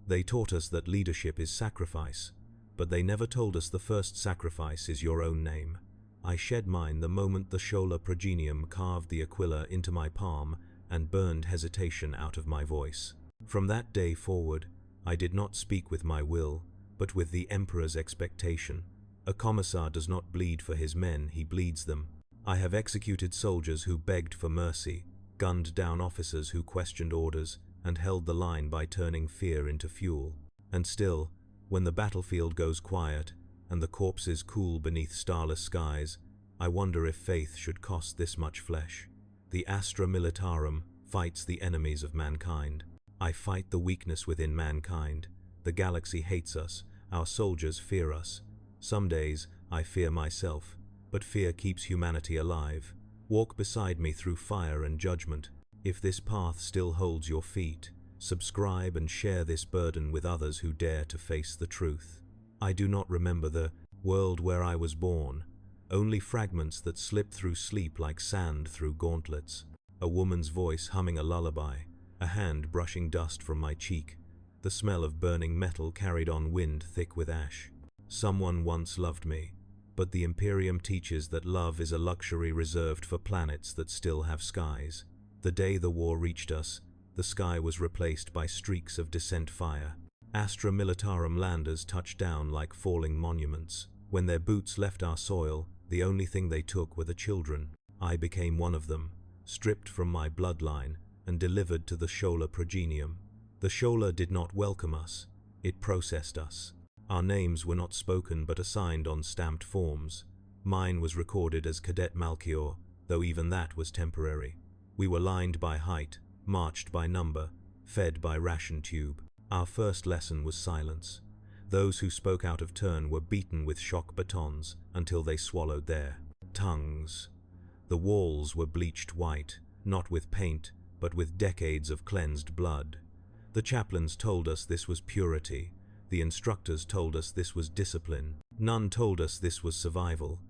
They taught us that leadership is sacrifice, but they never told us the first sacrifice is your own name. I shed mine the moment the Schola Progenium carved the aquila into my palm and burned hesitation out of my voice. From that day forward, I did not speak with my will, but with the Emperor's expectation. A commissar does not bleed for his men, he bleeds them. I have executed soldiers who begged for mercy, gunned down officers who questioned orders, and held the line by turning fear into fuel. And still, when the battlefield goes quiet, and the corpses cool beneath starless skies, I wonder if faith should cost this much flesh. The Astra Militarum fights the enemies of mankind. I fight the weakness within mankind. The galaxy hates us, our soldiers fear us. Some days I fear myself, but fear keeps humanity alive. Walk beside me through fire and judgment. If this path still holds your feet, subscribe and share this burden with others who dare to face the truth. I do not remember the world where I was born, only fragments that slip through sleep like sand through gauntlets. A woman's voice humming a lullaby, a hand brushing dust from my cheek, the smell of burning metal carried on wind thick with ash. Someone once loved me, but the Imperium teaches that love is a luxury reserved for planets that still have skies. The day the war reached us, the sky was replaced by streaks of descent fire. Astra Militarum landers touched down like falling monuments. When their boots left our soil, the only thing they took were the children. I became one of them, stripped from my bloodline and delivered to the Schola Progenium. The Schola did not welcome us, it processed us. Our names were not spoken but assigned on stamped forms. Mine was recorded as Cadet Malchior, though even that was temporary. We were lined by height, marched by number, fed by ration tube. Our first lesson was silence. Those who spoke out of turn were beaten with shock batons until they swallowed their tongues. The walls were bleached white, not with paint, but with decades of cleansed blood. The chaplains told us this was purity. The instructors told us this was discipline. None told us this was survival.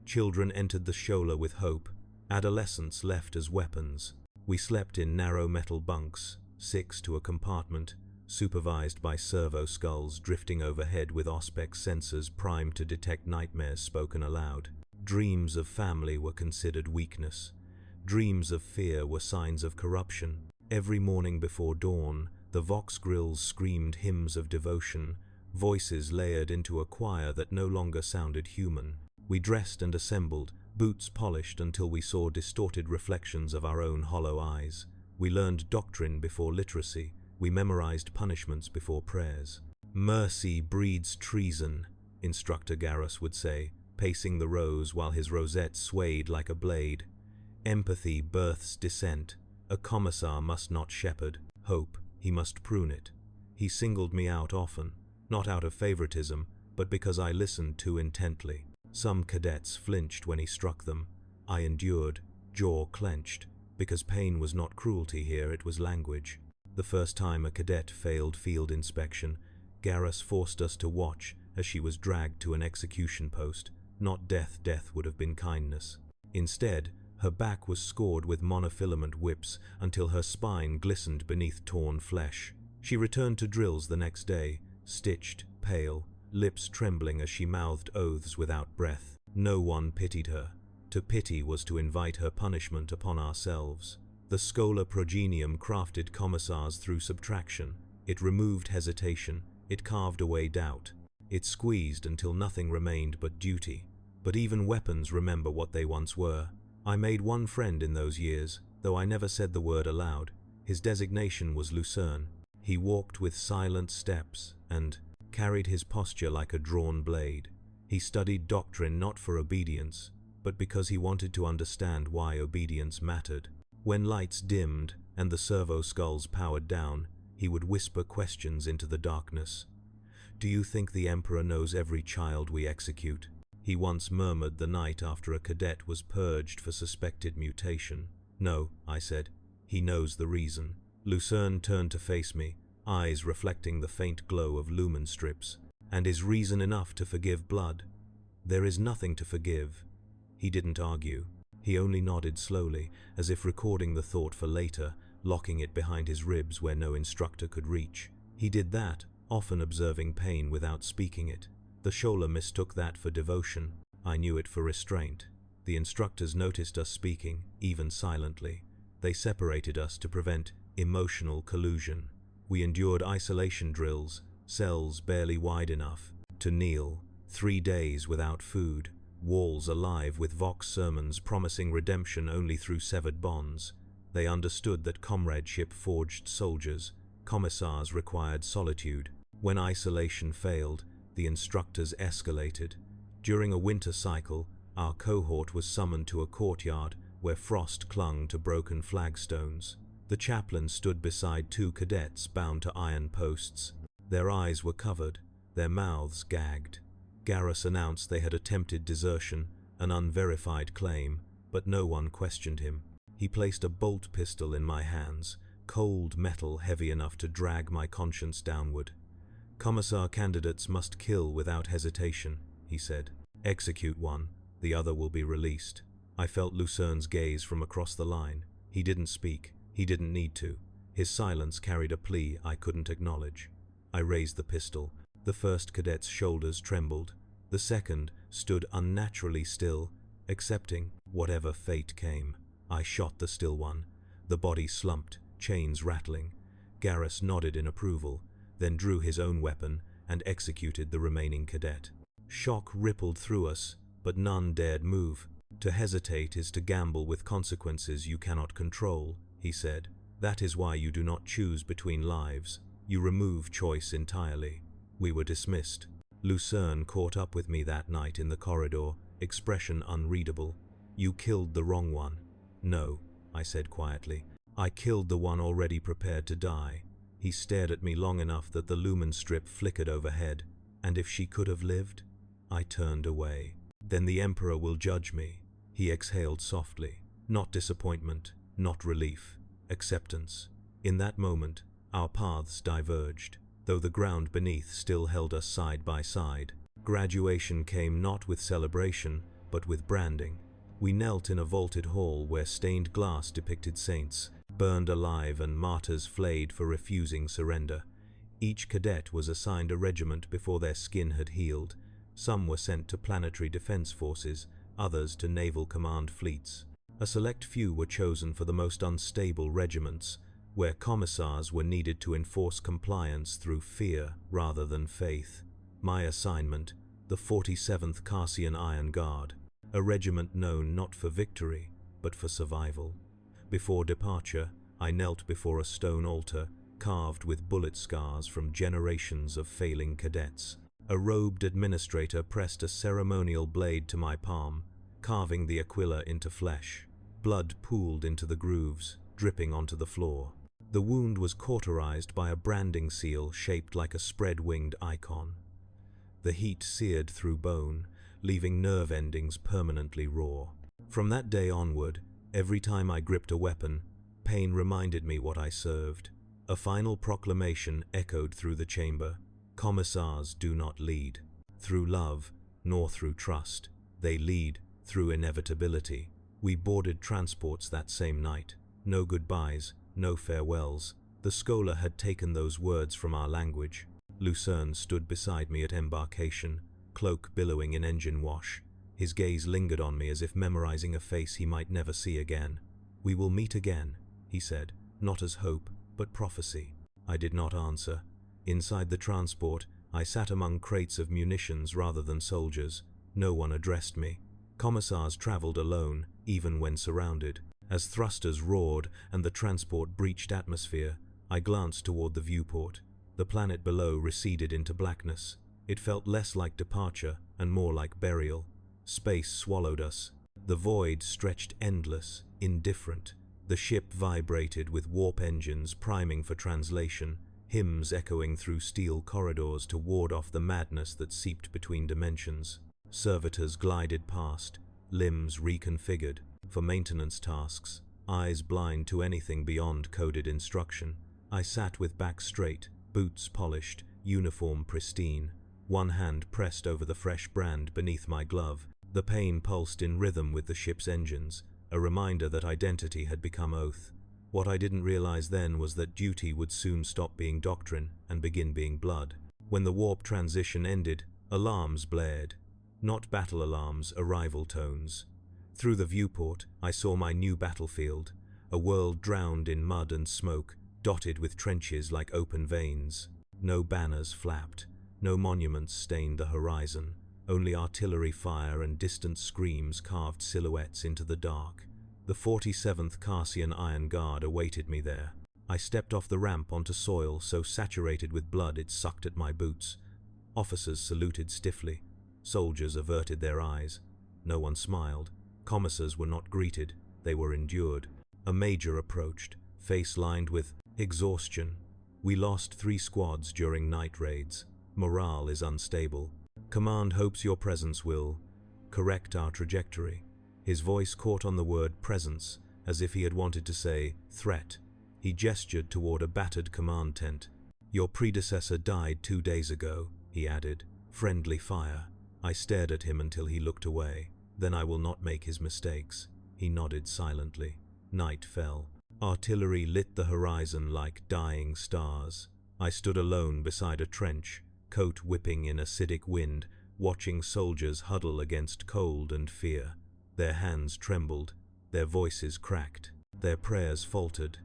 Children entered the Schola with hope. Adolescents left as weapons. We slept in narrow metal bunks, 6 to a compartment, supervised by servo skulls drifting overhead with Auspex sensors primed to detect nightmares spoken aloud. Dreams of family were considered weakness. Dreams of fear were signs of corruption. Every morning before dawn, the Vox grills screamed hymns of devotion, voices layered into a choir that no longer sounded human. We dressed and assembled, boots polished until we saw distorted reflections of our own hollow eyes. We learned doctrine before literacy. We memorized punishments before prayers. Mercy breeds treason, Instructor Garrus would say, pacing the rows while his rosette swayed like a blade. Empathy births dissent. A commissar must not shepherd hope, he must prune it. He singled me out often, not out of favoritism, but because I listened too intently. Some cadets flinched when he struck them. I endured, jaw clenched, because pain was not cruelty here, it was language. The first time a cadet failed field inspection, Garrus forced us to watch as she was dragged to an execution post. Not death, death would have been kindness. Instead, her back was scored with monofilament whips until her spine glistened beneath torn flesh. She returned to drills the next day, stitched, pale, lips trembling as she mouthed oaths without breath. No one pitied her. To pity was to invite her punishment upon ourselves. The Schola Progenium crafted commissars through subtraction. It removed hesitation. It carved away doubt. It squeezed until nothing remained but duty. But even weapons remember what they once were. I made one friend in those years, though I never said the word aloud. His designation was Lucerne. He walked with silent steps and carried his posture like a drawn blade. He studied doctrine not for obedience, but because he wanted to understand why obedience mattered. When lights dimmed and the servo skulls powered down, he would whisper questions into the darkness. "Do you think the Emperor knows every child we execute?" He once murmured the night after a cadet was purged for suspected mutation. "No," I said. "He knows the reason." Lucerne turned to face me, eyes reflecting the faint glow of lumen strips. "And is reason enough to forgive blood?" "There is nothing to forgive." He didn't argue. He only nodded slowly, as if recording the thought for later, locking it behind his ribs where no instructor could reach. He did that often observing pain without speaking it. The Shola mistook that for devotion. I knew it for restraint. The instructors noticed us speaking, even silently. They separated us to prevent emotional collusion. We endured isolation drills, cells barely wide enough to kneel, 3 days without food, walls alive with vox sermons promising redemption only through severed bonds. They understood that comradeship forged soldiers, commissars required solitude. When isolation failed, the instructors escalated. During a winter cycle, our cohort was summoned to a courtyard where frost clung to broken flagstones. The chaplain stood beside 2 cadets bound to iron posts. Their eyes were covered, their mouths gagged. Garrus announced they had attempted desertion, an unverified claim, but no one questioned him. He placed a bolt pistol in my hands, cold metal heavy enough to drag my conscience downward. "Commissar candidates must kill without hesitation," he said. "Execute one, the other will be released." I felt Lucerne's gaze from across the line. He didn't speak. He didn't need to. His silence carried a plea I couldn't acknowledge. I raised the pistol. The first cadet's shoulders trembled. The second stood unnaturally still, accepting whatever fate came. I shot the still one. The body slumped, chains rattling. Garrus nodded in approval, then drew his own weapon and executed the remaining cadet. Shock rippled through us, but none dared move. "To hesitate is to gamble with consequences you cannot control," he said. "That is why you do not choose between lives. You remove choice entirely." We were dismissed. Lucerne caught up with me that night in the corridor, expression unreadable. "You killed the wrong one." "No," I said quietly. "I killed the one already prepared to die." He stared at me long enough that the lumen strip flickered overhead. "And if she could have lived?" I turned away. "Then the Emperor will judge me." He exhaled softly. Not disappointment, not relief, acceptance. In that moment, our paths diverged, though the ground beneath still held us side by side. Graduation came not with celebration, but with branding. We knelt in a vaulted hall where stained glass depicted saints, burned alive and martyrs flayed for refusing surrender. Each cadet was assigned a regiment before their skin had healed. Some were sent to planetary defense forces, others to naval command fleets. A select few were chosen for the most unstable regiments, where commissars were needed to enforce compliance through fear rather than faith. My assignment, the 47th Carsian Iron Guard, a regiment known not for victory, but for survival. Before departure, I knelt before a stone altar, carved with bullet scars from generations of failing cadets. A robed administrator pressed a ceremonial blade to my palm, carving the aquila into flesh. Blood pooled into the grooves, dripping onto the floor. The wound was cauterized by a branding seal shaped like a spread-winged icon. The heat seared through bone, leaving nerve endings permanently raw. From that day onward, every time I gripped a weapon, pain reminded me what I served. A final proclamation echoed through the chamber. Commissars do not lead through love, nor through trust. They lead through inevitability. We boarded transports that same night. No goodbyes, no farewells. The scholar had taken those words from our language. Lucerne stood beside me at embarkation, cloak billowing in engine wash. His gaze lingered on me as if memorizing a face he might never see again. "We will meet again," he said, not as hope, but prophecy. I did not answer. Inside the transport, I sat among crates of munitions rather than soldiers. No one addressed me. Commissars traveled alone, even when surrounded. As thrusters roared and the transport breached atmosphere, I glanced toward the viewport. The planet below receded into blackness. It felt less like departure and more like burial. Space swallowed us. The void stretched endless, indifferent. The ship vibrated with warp engines priming for translation, hymns echoing through steel corridors to ward off the madness that seeped between dimensions. Servitors glided past, limbs reconfigured for maintenance tasks, eyes blind to anything beyond coded instruction. I sat with back straight, boots polished, uniform pristine, one hand pressed over the fresh brand beneath my glove. The pain pulsed in rhythm with the ship's engines, a reminder that identity had become oath. What I didn't realize then was that duty would soon stop being doctrine and begin being blood. When the warp transition ended, alarms blared. Not battle alarms, arrival tones. Through the viewport, I saw my new battlefield, a world drowned in mud and smoke, dotted with trenches like open veins. No banners flapped, no monuments stained the horizon, only artillery fire and distant screams carved silhouettes into the dark. The 47th Carsian Iron Guard awaited me there. I stepped off the ramp onto soil so saturated with blood it sucked at my boots. Officers saluted stiffly. Soldiers averted their eyes. No one smiled. Commissars were not greeted, they were endured. A major approached, face lined with exhaustion. We lost 3 squads during night raids. Morale is unstable. Command hopes your presence will correct our trajectory. His voice caught on the word presence, as if he had wanted to say threat. He gestured toward a battered command tent. Your predecessor died 2 days ago, he added. Friendly fire. I stared at him until he looked away. Then I will not make his mistakes. He nodded silently. Night fell. Artillery lit the horizon like dying stars. I stood alone beside a trench, coat whipping in acidic wind, watching soldiers huddle against cold and fear. Their hands trembled, their voices cracked, their prayers faltered.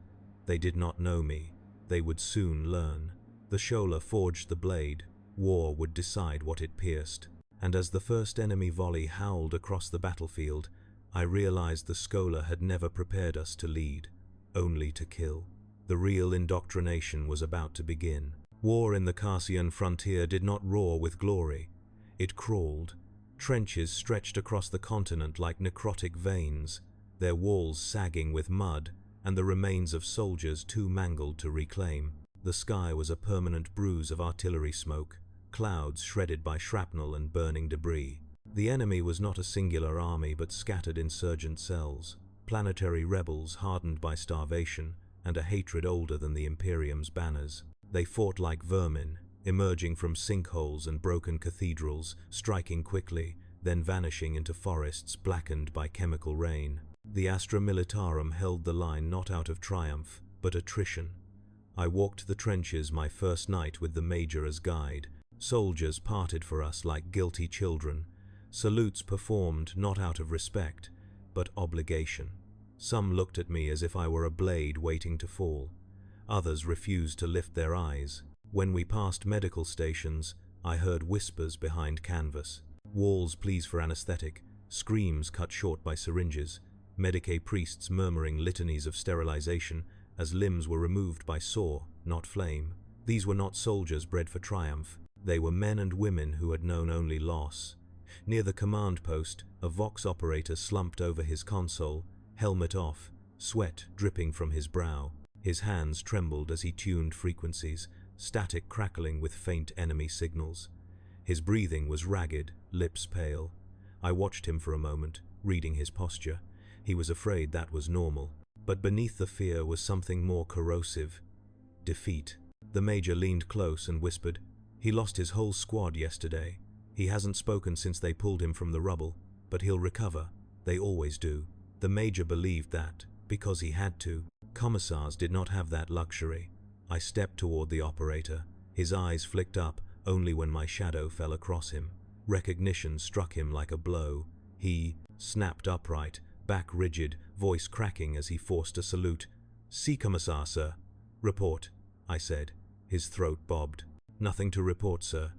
They did not know me. They would soon learn. The Shola forged the blade. War would decide what it pierced. And as the first enemy volley howled across the battlefield, I realized the Schola had never prepared us to lead, only to kill. The real indoctrination was about to begin. War in the Carsian frontier did not roar with glory. It crawled. Trenches stretched across the continent like necrotic veins, their walls sagging with mud, and the remains of soldiers too mangled to reclaim. The sky was a permanent bruise of artillery smoke, clouds shredded by shrapnel and burning debris. The enemy was not a singular army but scattered insurgent cells, planetary rebels hardened by starvation and a hatred older than the Imperium's banners. They fought like vermin, emerging from sinkholes and broken cathedrals, striking quickly, then vanishing into forests blackened by chemical rain. The Astra Militarum held the line not out of triumph, but attrition. I walked the trenches my first night with the Major as guide. Soldiers parted for us like guilty children. Salutes performed not out of respect, but obligation. Some looked at me as if I were a blade waiting to fall. Others refused to lift their eyes. When we passed medical stations, I heard whispers behind canvas. Walls pleas for anesthetic, screams cut short by syringes, Medicae priests murmuring litanies of sterilization as limbs were removed by saw, not flame. These were not soldiers bred for triumph. They were men and women who had known only loss. Near the command post, a Vox operator slumped over his console, helmet off, sweat dripping from his brow. His hands trembled as he tuned frequencies, static crackling with faint enemy signals. His breathing was ragged, lips pale. I watched him for a moment, reading his posture. He was afraid that was normal. But beneath the fear was something more corrosive. Defeat. The Major leaned close and whispered, "He lost his whole squad yesterday. He hasn't spoken since they pulled him from the rubble, but he'll recover. They always do." The Major believed that, because he had to. Commissars did not have that luxury. I stepped toward the operator. His eyes flicked up only when my shadow fell across him. Recognition struck him like a blow. He snapped upright, back rigid, voice cracking as he forced a salute. "Si, Commissar, sir." "Report," I said. His throat bobbed. "Nothing to report, sir.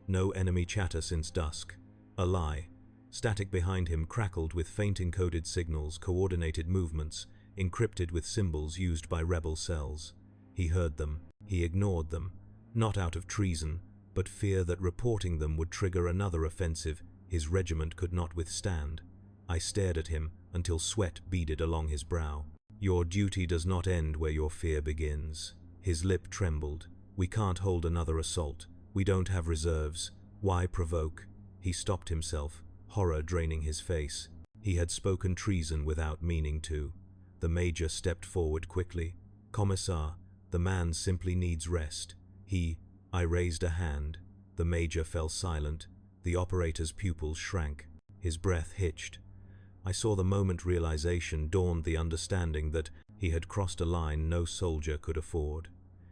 No enemy chatter since dusk." A lie. Static behind him crackled with faint encoded signals, coordinated movements, encrypted with symbols used by rebel cells. He heard them. He ignored them. Not out of treason, but fear that reporting them would trigger another offensive his regiment could not withstand. I stared at him until sweat beaded along his brow. "Your duty does not end where your fear begins." His lip trembled. "We can't hold another assault. We don't have reserves. Why provoke?" He stopped himself, horror draining his face. He had spoken treason without meaning to. The Major stepped forward quickly. "Commissar, the man simply needs rest. I raised a hand. The Major fell silent. The operator's pupils shrank. His breath hitched. I saw the moment realization dawned, the understanding that He had crossed a line no soldier could afford.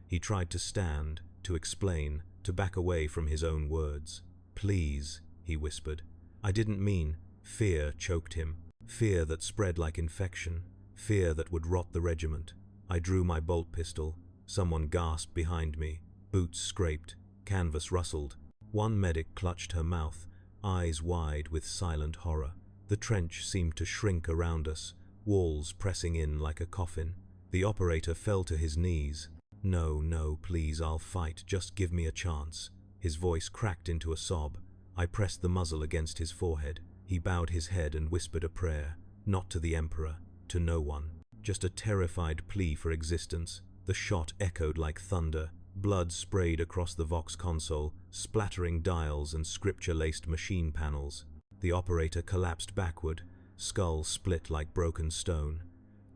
He tried to stand, to explain, to back away from his own words. "Please," he whispered. "I didn't mean—" Fear choked him. Fear that spread like infection. Fear that would rot the regiment. I drew my bolt pistol. Someone gasped behind me. Boots scraped. Canvas rustled. One medic clutched her mouth, eyes wide with silent horror. The trench seemed to shrink around us, walls pressing in like a coffin. The operator fell to his knees. "No, no, please, I'll fight. Just give me a chance." His voice cracked into a sob. I pressed the muzzle against his forehead. He bowed his head and whispered a prayer, not to the Emperor, to no one. Just a terrified plea for existence. The shot echoed like thunder. Blood sprayed across the Vox console, splattering dials and scripture-laced machine panels. The operator collapsed backward, skull split like broken stone.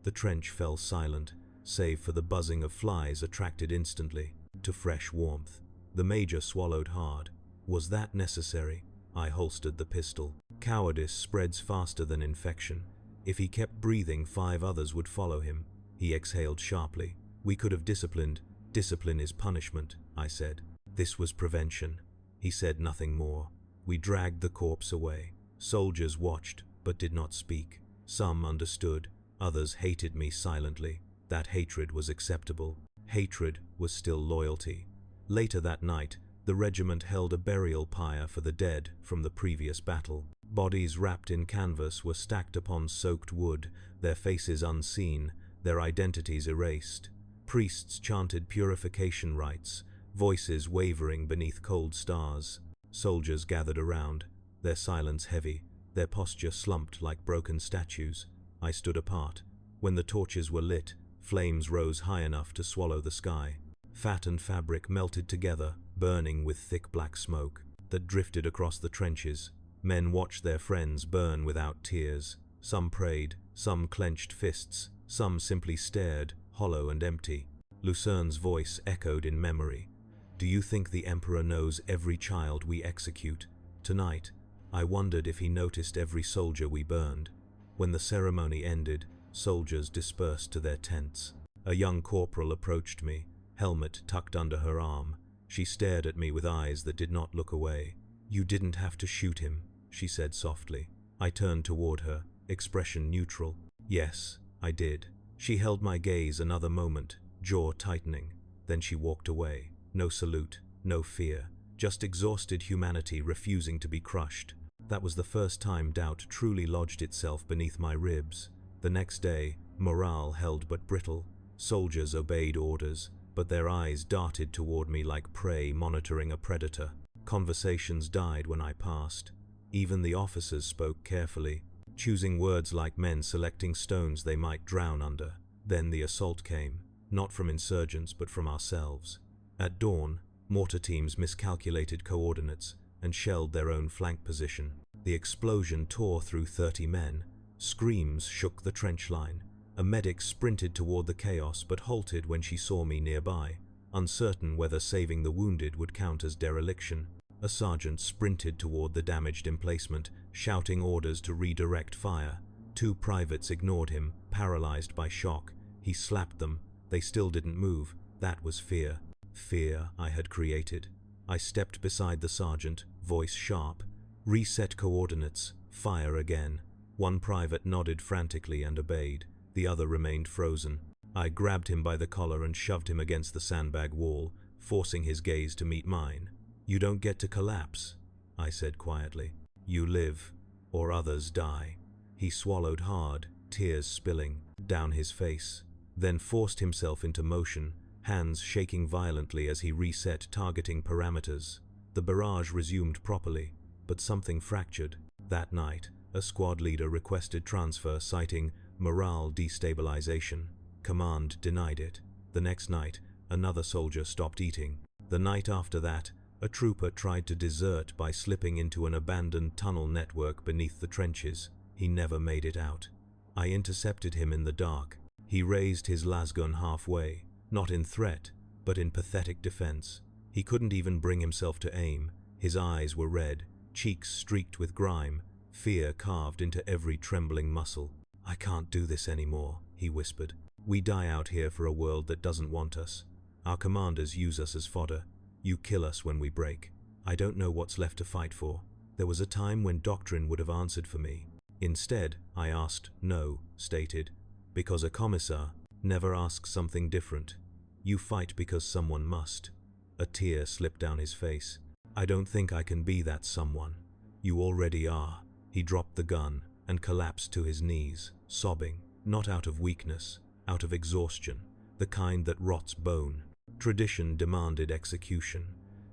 The trench fell silent, save for the buzzing of flies attracted instantly to fresh warmth. The major swallowed hard. Was that necessary? I holstered the pistol. Cowardice spreads faster than infection. If he kept breathing, 5 others would follow him. He exhaled sharply. "We could have disciplined. Discipline is punishment," I said. "This was prevention." He said nothing more. We dragged the corpse away. Soldiers watched, but did not speak. Some understood. Others hated me silently. That hatred was acceptable. Hatred was still loyalty. Later that night, the regiment held a burial pyre for the dead from the previous battle. Bodies wrapped in canvas were stacked upon soaked wood, their faces unseen, their identities erased. Priests chanted purification rites, voices wavering beneath cold stars. Soldiers gathered around, their silence heavy, their posture slumped like broken statues. I stood apart. When the torches were lit, flames rose high enough to swallow the sky. Fat and fabric melted together, burning with thick black smoke that drifted across the trenches. Men watched their friends burn without tears. Some prayed, some clenched fists, some simply stared, hollow and empty. Lucerne's voice echoed in memory. "Do you think the Emperor knows every child we execute? Tonight, I wondered if he noticed every soldier we burned." When the ceremony ended, soldiers dispersed to their tents. A young corporal approached me, helmet tucked under her arm. She stared at me with eyes that did not look away. "You didn't have to shoot him," she said softly. I turned toward her, expression neutral. "Yes, I did." She held my gaze another moment, jaw tightening. Then she walked away. No salute, no fear, just exhausted humanity refusing to be crushed. That was the first time doubt truly lodged itself beneath my ribs. The next day, morale held but brittle. Soldiers obeyed orders, but their eyes darted toward me like prey monitoring a predator. Conversations died when I passed. Even the officers spoke carefully, choosing words like men selecting stones they might drown under. Then the assault came, not from insurgents but from ourselves. At dawn, mortar teams miscalculated coordinates and shelled their own flank position. The explosion tore through 30 men. Screams shook the trench line. A medic sprinted toward the chaos but halted when she saw me nearby, uncertain whether saving the wounded would count as dereliction. A sergeant sprinted toward the damaged emplacement, shouting orders to redirect fire. 2 privates ignored him, paralyzed by shock. He slapped them. They still didn't move. That was fear. Fear I had created. I stepped beside the sergeant, voice sharp. "Reset coordinates. Fire again." One private nodded frantically and obeyed. The other remained frozen. I grabbed him by the collar and shoved him against the sandbag wall, forcing his gaze to meet mine. "You don't get to collapse," I said quietly. "You live, or others die." He swallowed hard, tears spilling down his face, then forced himself into motion, hands shaking violently as he reset targeting parameters. The barrage resumed properly, but something fractured. That night, a squad leader requested transfer, citing morale destabilization. Command denied it. The next night, another soldier stopped eating. The night after that, a trooper tried to desert by slipping into an abandoned tunnel network beneath the trenches. He never made it out. I intercepted him in the dark. He raised his lasgun halfway, not in threat, but in pathetic defense. He couldn't even bring himself to aim. His eyes were red, cheeks streaked with grime, fear carved into every trembling muscle. "I can't do this anymore," he whispered. We die out here for a world that doesn't want us. Our commanders use us as fodder. You kill us when we break. I don't know what's left to fight for. There was a time when doctrine would have answered for me. Instead, I asked, no, stated, because a commissar never asks something different. You fight because someone must. A tear slipped down his face. I don't think I can be that someone. You already are. He dropped the gun and collapsed to his knees, sobbing, not out of weakness, out of exhaustion, the kind that rots bone. Tradition demanded execution.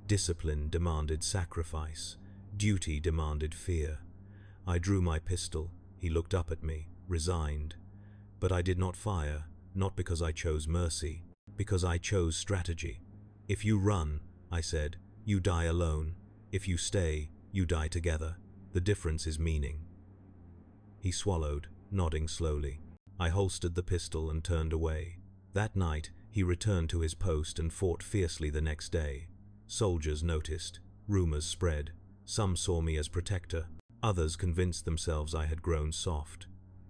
Discipline demanded sacrifice. Duty demanded fear. I drew my pistol. He looked up at me, resigned. But I did not fire, not because I chose mercy, because I chose strategy. If you run, I said, you die alone. If you stay, you die together. The difference is meaning. He swallowed, nodding slowly. I holstered the pistol and turned away. That night, he returned to his post and fought fiercely the next day. Soldiers noticed. Rumors spread. Some saw me as protector. Others convinced themselves I had grown soft.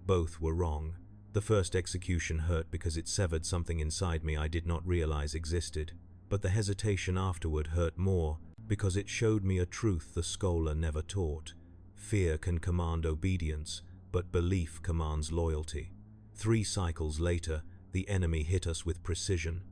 Both were wrong. The first execution hurt because it severed something inside me I did not realize existed. But the hesitation afterward hurt more because it showed me a truth the scholar never taught. Fear can command obedience, but belief commands loyalty. 3 cycles later, the enemy hit us with precision.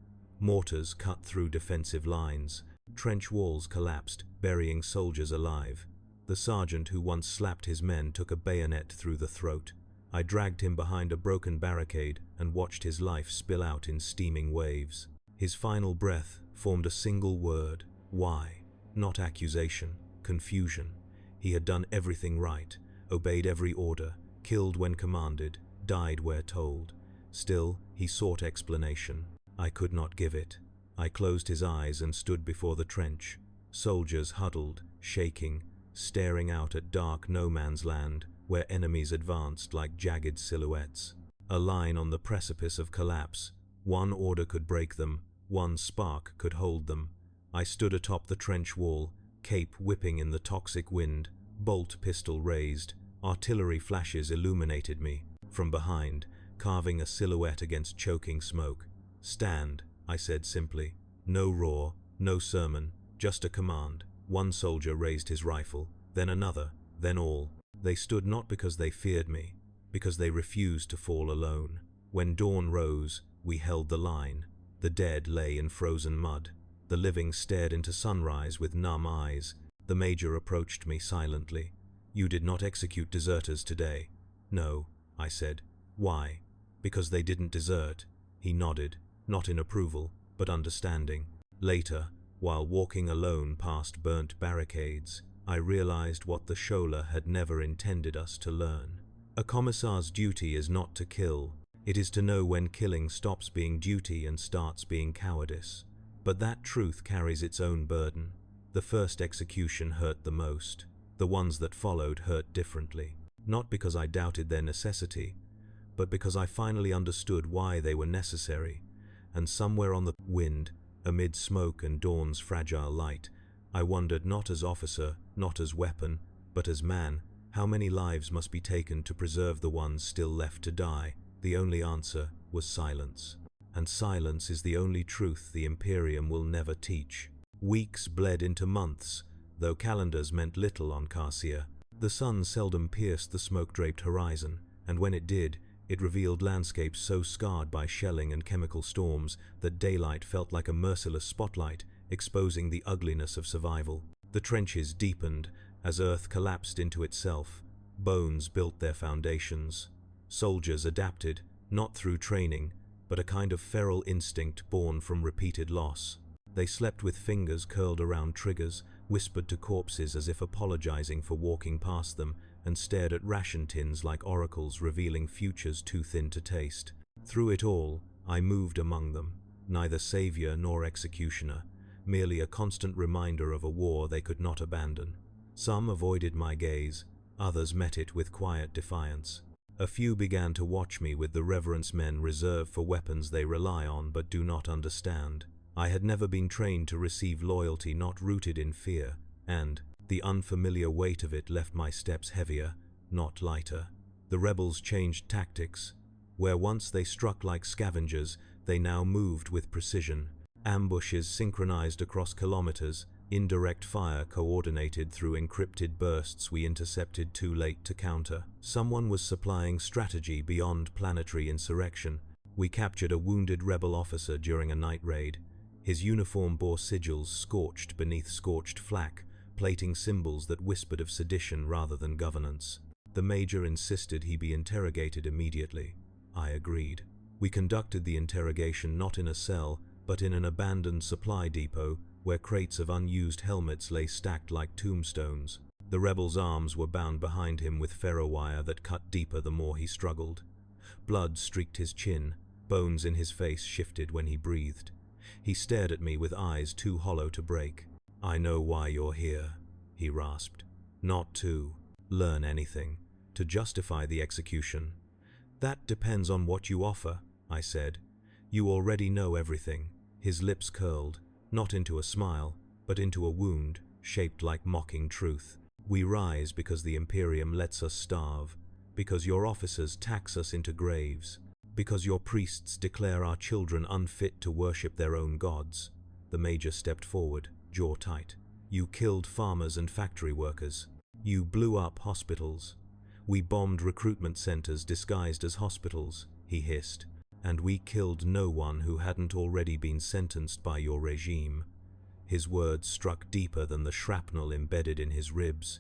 Mortars cut through defensive lines. Trench walls collapsed, burying soldiers alive. The sergeant who once slapped his men took a bayonet through the throat. I dragged him behind a broken barricade and watched his life spill out in steaming waves. His final breath formed a single word, why? Not accusation, confusion. He had done everything right, obeyed every order, killed when commanded, died where told. Still, he sought explanation. I could not give it. I closed his eyes and stood before the trench. Soldiers huddled, shaking, staring out at dark no-man's land, where enemies advanced like jagged silhouettes. A line on the precipice of collapse. One order could break them, one spark could hold them. I stood atop the trench wall, cape whipping in the toxic wind, bolt pistol raised. Artillery flashes illuminated me. From behind, carving a silhouette against choking smoke. Stand, I said simply. No roar, no sermon, just a command. One soldier raised his rifle, then another, then all. They stood not because they feared me, because they refused to fall alone. When dawn rose, we held the line. The dead lay in frozen mud. The living stared into sunrise with numb eyes. The major approached me silently. You did not execute deserters today. No, I said. Why? Because they didn't desert. He nodded, not in approval, but understanding. Later, while walking alone past burnt barricades, I realized what the Shola had never intended us to learn. A commissar's duty is not to kill. It is to know when killing stops being duty and starts being cowardice. But that truth carries its own burden. The first execution hurt the most. The ones that followed hurt differently. Not because I doubted their necessity, but because I finally understood why they were necessary. And somewhere on the wind, amid smoke and dawn's fragile light, I wondered not as officer, not as weapon, but as man, how many lives must be taken to preserve the ones still left to die. The only answer was silence. And silence is the only truth the Imperium will never teach. Weeks bled into months, though calendars meant little on Carcia. The sun seldom pierced the smoke-draped horizon, and when it did, it revealed landscapes so scarred by shelling and chemical storms that daylight felt like a merciless spotlight, exposing the ugliness of survival. The trenches deepened as Earth collapsed into itself. Bones built their foundations. Soldiers adapted, not through training, but a kind of feral instinct born from repeated loss. They slept with fingers curled around triggers, whispered to corpses as if apologizing for walking past them, and stared at ration tins like oracles revealing futures too thin to taste. Through it all, I moved among them, neither savior nor executioner, merely a constant reminder of a war they could not abandon. Some avoided my gaze, others met it with quiet defiance. A few began to watch me with the reverence men reserve for weapons they rely on but do not understand. I had never been trained to receive loyalty not rooted in fear, and the unfamiliar weight of it left my steps heavier, not lighter. The rebels changed tactics. Where once they struck like scavengers, they now moved with precision. Ambushes synchronized across kilometers, indirect fire coordinated through encrypted bursts we intercepted too late to counter. Someone was supplying strategy beyond planetary insurrection. We captured a wounded rebel officer during a night raid. His uniform bore sigils scorched beneath scorched flak, plating symbols that whispered of sedition rather than governance. The major insisted he be interrogated immediately. I agreed. We conducted the interrogation not in a cell, but in an abandoned supply depot where crates of unused helmets lay stacked like tombstones. The rebel's arms were bound behind him with ferrowire that cut deeper the more he struggled. Blood streaked his chin, bones in his face shifted when he breathed. He stared at me with eyes too hollow to break. "I know why you're here," he rasped. "Not to learn anything, to justify the execution." "That depends on what you offer," I said. "You already know everything." His lips curled, not into a smile, but into a wound, shaped like mocking truth. "We rise because the Imperium lets us starve, because your officers tax us into graves, because your priests declare our children unfit to worship their own gods." The major stepped forward, jaw tight. "You killed farmers and factory workers. You blew up hospitals. We bombed recruitment centers disguised as hospitals," he hissed. "And we killed no one who hadn't already been sentenced by your regime." His words struck deeper than the shrapnel embedded in his ribs.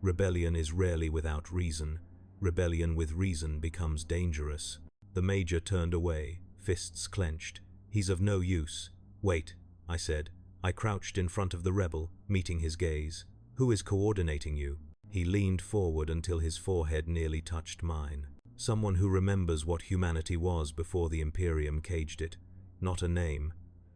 Rebellion is rarely without reason. Rebellion with reason becomes dangerous. The major turned away, fists clenched. "He's of no use." "Wait," I said. I crouched in front of the rebel, meeting his gaze. "Who is coordinating you?" He leaned forward until his forehead nearly touched mine. "Someone who remembers what humanity was before the Imperium caged it. Not a name,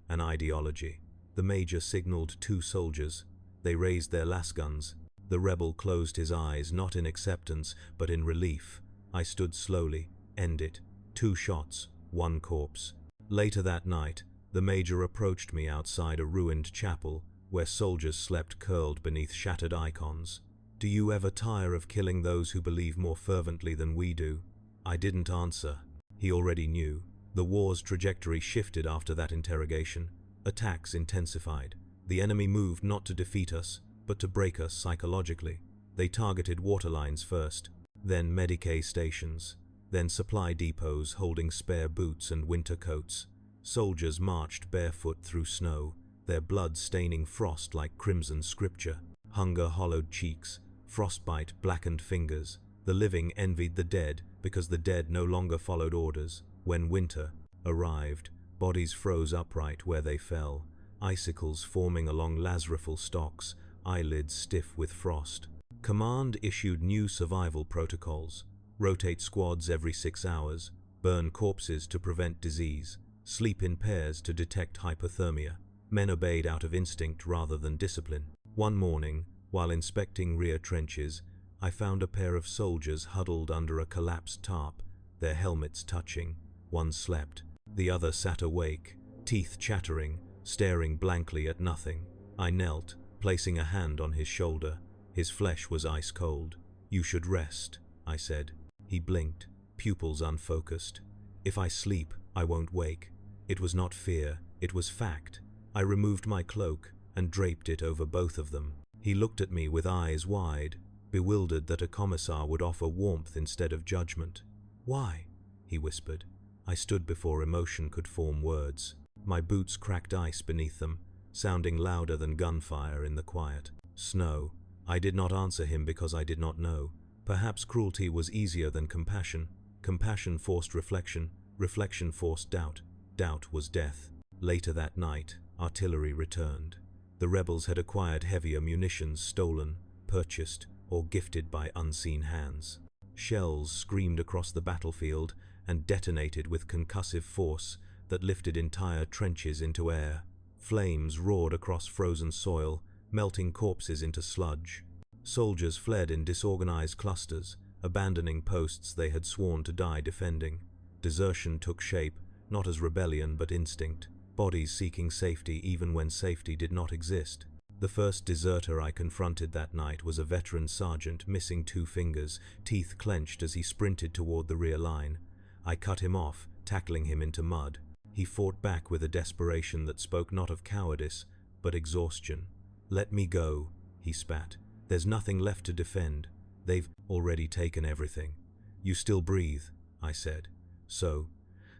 an ideology." The major signaled 2 soldiers. They raised their lasguns. The rebel closed his eyes, not in acceptance, but in relief. I stood slowly. "End it." 2 shots, 1 corpse. Later that night, the major approached me outside a ruined chapel where soldiers slept curled beneath shattered icons. "Do you ever tire of killing those who believe more fervently than we do?" I didn't answer. He already knew. The war's trajectory shifted after that interrogation. Attacks intensified. The enemy moved not to defeat us, but to break us psychologically. They targeted waterlines first, then Medicaid stations, then supply depots holding spare boots and winter coats. Soldiers marched barefoot through snow, their blood staining frost like crimson scripture. Hunger hollowed cheeks, frostbite blackened fingers. The living envied the dead because the dead no longer followed orders. When winter arrived, bodies froze upright where they fell, icicles forming along Lazarifal stalks, eyelids stiff with frost. Command issued new survival protocols: rotate squads every 6 hours, burn corpses to prevent disease, sleep in pairs to detect hypothermia. Men obeyed out of instinct rather than discipline. One morning, while inspecting rear trenches, I found a pair of soldiers huddled under a collapsed tarp, their helmets touching. One slept. The other sat awake, teeth chattering, staring blankly at nothing. I knelt, placing a hand on his shoulder. His flesh was ice cold. "You should rest," I said. He blinked, pupils unfocused. "If I sleep, I won't wake." It was not fear, it was fact. I removed my cloak and draped it over both of them. He looked at me with eyes wide, bewildered that a commissar would offer warmth instead of judgment. "Why?" he whispered. I stood before emotion could form words. My boots cracked ice beneath them, sounding louder than gunfire in the quiet. Snow. I did not answer him because I did not know. Perhaps cruelty was easier than compassion. Compassion forced reflection. Reflection forced doubt. Doubt was death. Later that night, artillery returned. The rebels had acquired heavier munitions stolen, purchased, or gifted by unseen hands. Shells screamed across the battlefield and detonated with concussive force that lifted entire trenches into air. Flames roared across frozen soil, melting corpses into sludge. Soldiers fled in disorganized clusters, abandoning posts they had sworn to die defending. Desertion took shape, not as rebellion but instinct, bodies seeking safety even when safety did not exist. The first deserter I confronted that night was a veteran sergeant missing 2 fingers, teeth clenched as he sprinted toward the rear line. I cut him off, tackling him into mud. He fought back with a desperation that spoke not of cowardice, but exhaustion. "Let me go," he spat. "There's nothing left to defend. They've already taken everything." "You still breathe," I said. So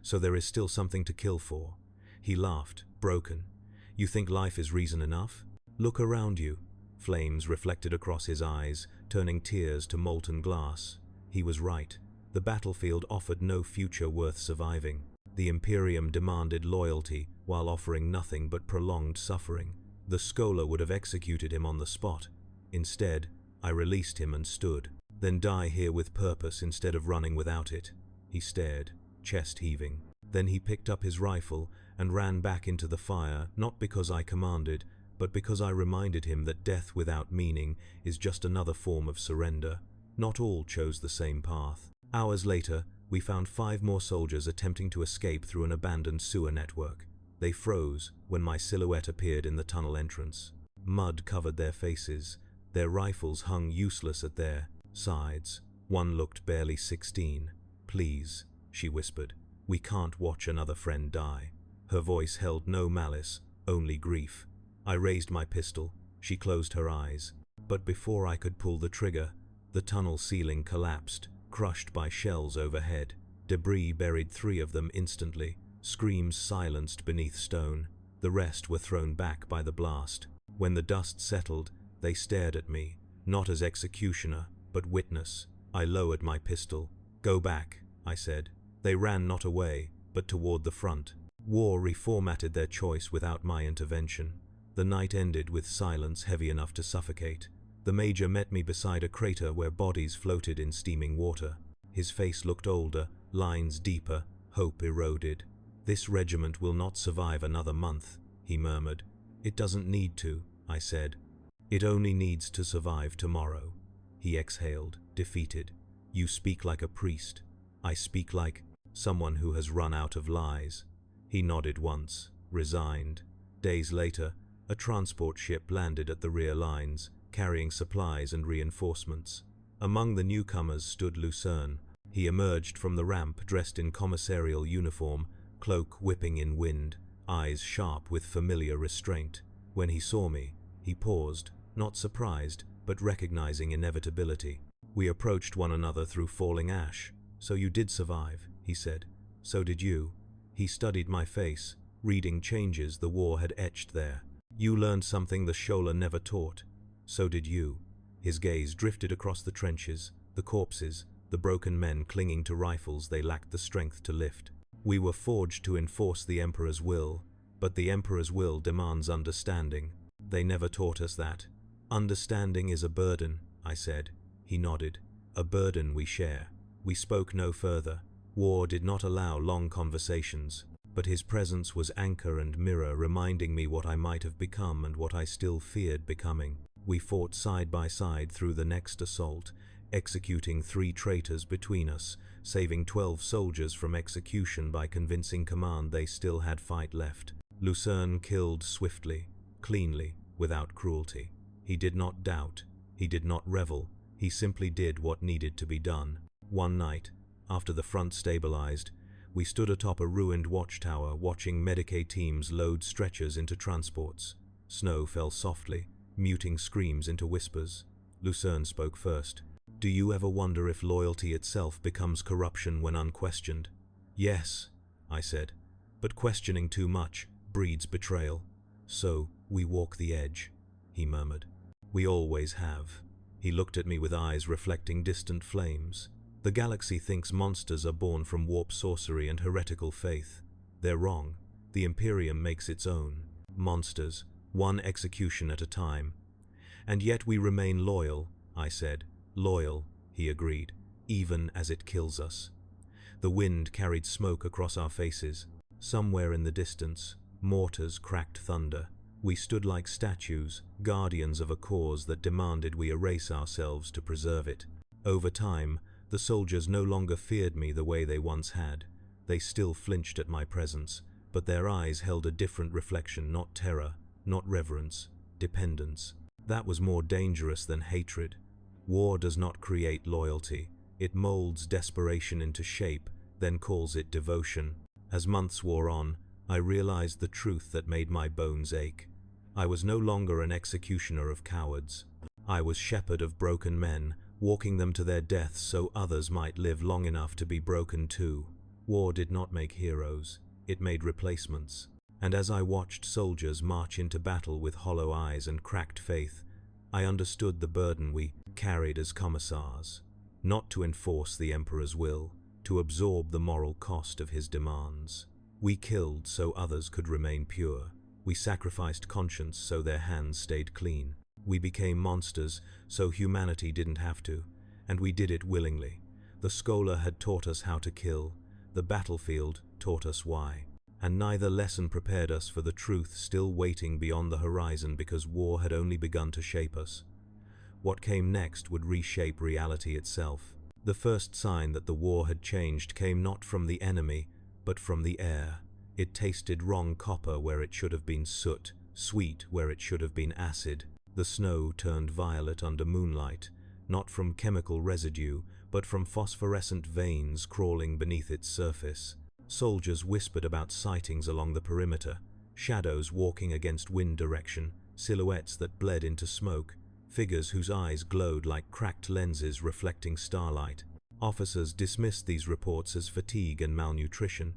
there is still something to kill for." He laughed, broken. "You think life is reason enough? Look around you." Flames reflected across his eyes, turning tears to molten glass. He was right. The battlefield offered no future worth surviving. The Imperium demanded loyalty, while offering nothing but prolonged suffering. The scholar would have executed him on the spot. Instead, I released him and stood. "Then die here with purpose instead of running without it." He stared, chest heaving. Then he picked up his rifle and ran back into the fire, not because I commanded, but because I reminded him that death without meaning is just another form of surrender. Not all chose the same path. Hours later, we found 5 more soldiers attempting to escape through an abandoned sewer network. They froze when my silhouette appeared in the tunnel entrance. Mud covered their faces. Their rifles hung useless at their sides. One looked barely 16. "Please," she whispered. "We can't watch another friend die." Her voice held no malice, only grief. I raised my pistol. She closed her eyes. But before I could pull the trigger, the tunnel ceiling collapsed, crushed by shells overhead. Debris buried 3 of them instantly, screams silenced beneath stone. The rest were thrown back by the blast. When the dust settled, they stared at me, not as executioner, but witness. I lowered my pistol. "Go back," I said. They ran not away, but toward the front. War reformatted their choice without my intervention. The night ended with silence heavy enough to suffocate. The major met me beside a crater where bodies floated in steaming water. His face looked older, lines deeper, hope eroded. "This regiment will not survive another month," he murmured. "It doesn't need to," I said. "It only needs to survive tomorrow." He exhaled, defeated. "You speak like a priest." "I speak like someone who has run out of lies." He nodded once, resigned. Days later, a transport ship landed at the rear lines, carrying supplies and reinforcements. Among the newcomers stood Lucerne. He emerged from the ramp dressed in commissarial uniform, cloak whipping in wind, eyes sharp with familiar restraint. When he saw me, he paused, not surprised, but recognizing inevitability. We approached one another through falling ash. "So you did survive," he said. "So did you." He studied my face, reading changes the war had etched there. "You learned something the Shola never taught. So did you." His gaze drifted across the trenches, the corpses, the broken men clinging to rifles they lacked the strength to lift. "We were forged to enforce the Emperor's will, but the Emperor's will demands understanding. They never taught us that." "Understanding is a burden," I said. He nodded. "A burden we share." We spoke no further. War did not allow long conversations, but his presence was anchor and mirror, reminding me what I might have become and what I still feared becoming. We fought side by side through the next assault, executing 3 traitors between us, saving 12 soldiers from execution by convincing command they still had fight left. Lucerne killed swiftly, cleanly, without cruelty. He did not doubt, he did not revel, he simply did what needed to be done. One night, after the front stabilized, we stood atop a ruined watchtower watching Medicaid teams load stretchers into transports. Snow fell softly, muting screams into whispers. Lucerne spoke first. "Do you ever wonder if loyalty itself becomes corruption when unquestioned?" "Yes," I said, "but questioning too much breeds betrayal." "So, we walk the edge," he murmured. "We always have." He looked at me with eyes reflecting distant flames. "The galaxy thinks monsters are born from warp sorcery and heretical faith. They're wrong. The Imperium makes its own. Monsters, one execution at a time. And yet we remain loyal," I said. "Loyal," he agreed, "even as it kills us." The wind carried smoke across our faces. Somewhere in the distance, mortars cracked thunder. We stood like statues, guardians of a cause that demanded we erase ourselves to preserve it. Over time, the soldiers no longer feared me the way they once had. They still flinched at my presence, but their eyes held a different reflection, not terror, not reverence, dependence. That was more dangerous than hatred. War does not create loyalty. It molds desperation into shape, then calls it devotion. As months wore on, I realized the truth that made my bones ache. I was no longer an executioner of cowards. I was shepherd of broken men, walking them to their deaths so others might live long enough to be broken too. War did not make heroes, it made replacements. And as I watched soldiers march into battle with hollow eyes and cracked faith, I understood the burden we carried as commissars. Not to enforce the Emperor's will, to absorb the moral cost of his demands. We killed so others could remain pure. We sacrificed conscience so their hands stayed clean. We became monsters so humanity didn't have to, and we did it willingly. The scholar had taught us how to kill, the battlefield taught us why. And neither lesson prepared us for the truth still waiting beyond the horizon because war had only begun to shape us. What came next would reshape reality itself. The first sign that the war had changed came not from the enemy, but from the air. It tasted wrong copper where it should have been soot, sweet where it should have been acid. The snow turned violet under moonlight, not from chemical residue, but from phosphorescent veins crawling beneath its surface. Soldiers whispered about sightings along the perimeter, shadows walking against wind direction, silhouettes that bled into smoke, figures whose eyes glowed like cracked lenses reflecting starlight. Officers dismissed these reports as fatigue and malnutrition.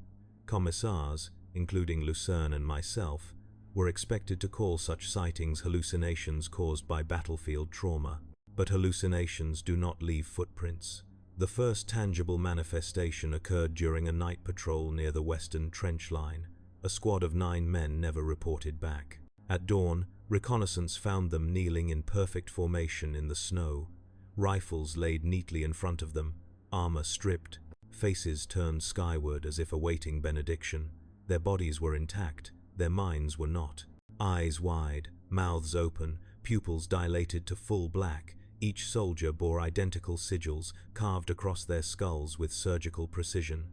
Commissars, including Lucerne and myself, were expected to call such sightings hallucinations caused by battlefield trauma. But hallucinations do not leave footprints. The first tangible manifestation occurred during a night patrol near the western trench line. A squad of 9 men never reported back. At dawn, reconnaissance found them kneeling in perfect formation in the snow, rifles laid neatly in front of them, armor stripped, faces turned skyward as if awaiting benediction. Their bodies were intact, their minds were not. Eyes wide, mouths open, pupils dilated to full black, each soldier bore identical sigils carved across their skulls with surgical precision.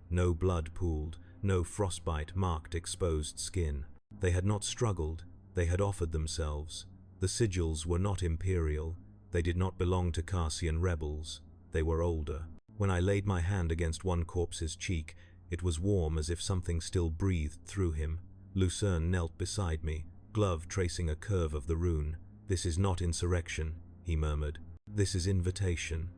No blood pooled, no frostbite marked exposed skin. They had not struggled, they had offered themselves. The sigils were not imperial, they did not belong to Carsian rebels, they were older. When I laid my hand against one corpse's cheek, it was warm as if something still breathed through him. Lucerne knelt beside me, glove tracing a curve of the rune. "This is not insurrection," he murmured. "This is invitation."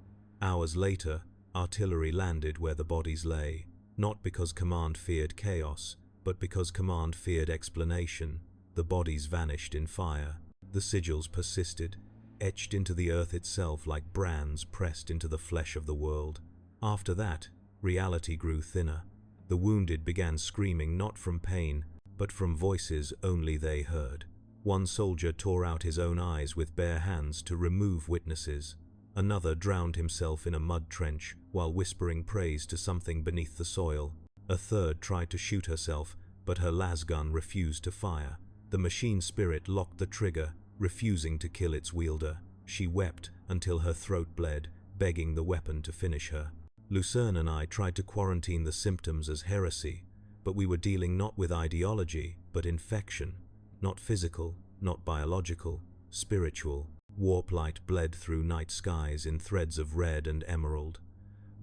Hours later, artillery landed where the bodies lay, not because command feared chaos, but because command feared explanation. The bodies vanished in fire. The sigils persisted, etched into the earth itself like brands pressed into the flesh of the world. After that, reality grew thinner. The wounded began screaming not from pain, but from voices only they heard. One soldier tore out his own eyes with bare hands to remove witnesses. Another drowned himself in a mud trench while whispering praise to something beneath the soil. A third tried to shoot herself, but her lasgun refused to fire. The machine spirit locked the trigger, refusing to kill its wielder. She wept until her throat bled, begging the weapon to finish her. Lucerne and I tried to quarantine the symptoms as heresy, but we were dealing not with ideology, but infection. Not physical, not biological, spiritual. Warp light bled through night skies in threads of red and emerald.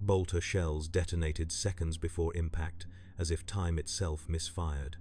Bolter shells detonated seconds before impact, as if time itself misfired.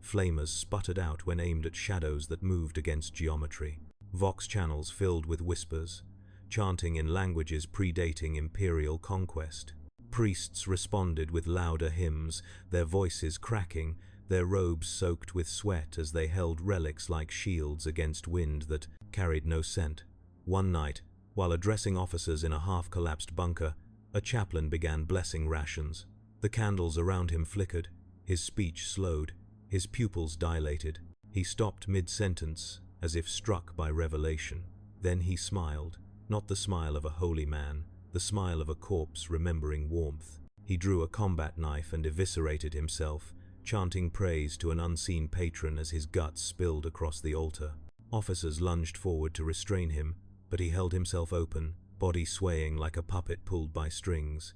Flamers sputtered out when aimed at shadows that moved against geometry. Vox channels filled with whispers, chanting in languages predating imperial conquest. Priests responded with louder hymns, their voices cracking, their robes soaked with sweat as they held relics like shields against wind that carried no scent. One night, while addressing officers in a half-collapsed bunker, a chaplain began blessing rations. The candles around him flickered, his speech slowed, his pupils dilated. He stopped mid-sentence, as if struck by revelation. Then he smiled, not the smile of a holy man, the smile of a corpse remembering warmth. He drew a combat knife and eviscerated himself, chanting praise to an unseen patron as his guts spilled across the altar. Officers lunged forward to restrain him, but he held himself open, body swaying like a puppet pulled by strings.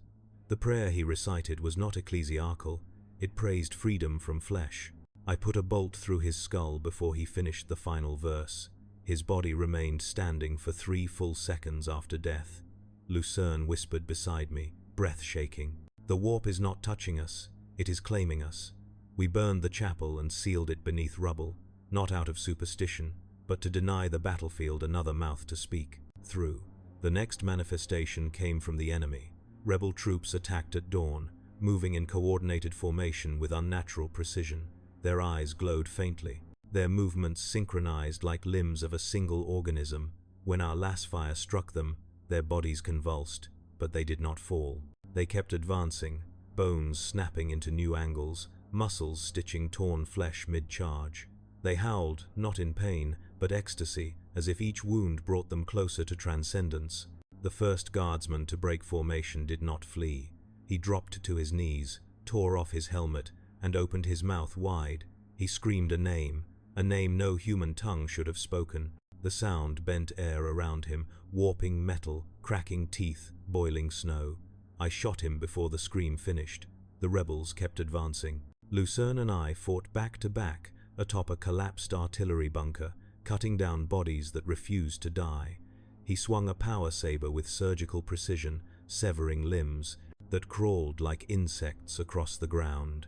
The prayer he recited was not ecclesiastical, it praised freedom from flesh. I put a bolt through his skull before he finished the final verse. His body remained standing for 3 full seconds after death. Lucerne whispered beside me, breath shaking. The warp is not touching us, it is claiming us. We burned the chapel and sealed it beneath rubble, not out of superstition, but to deny the battlefield another mouth to speak through. The next manifestation came from the enemy. Rebel troops attacked at dawn, moving in coordinated formation with unnatural precision. Their eyes glowed faintly, their movements synchronized like limbs of a single organism. When our last fire struck them, their bodies convulsed, but they did not fall. They kept advancing, bones snapping into new angles, muscles stitching torn flesh mid-charge. They howled, not in pain, but ecstasy, as if each wound brought them closer to transcendence. The first guardsman to break formation did not flee. He dropped to his knees, tore off his helmet, and opened his mouth wide. He screamed a name no human tongue should have spoken. The sound bent air around him, warping metal, cracking teeth, boiling snow. I shot him before the scream finished. The rebels kept advancing. Lucerne and I fought back to back atop a collapsed artillery bunker, cutting down bodies that refused to die. He swung a power saber with surgical precision, severing limbs that crawled like insects across the ground.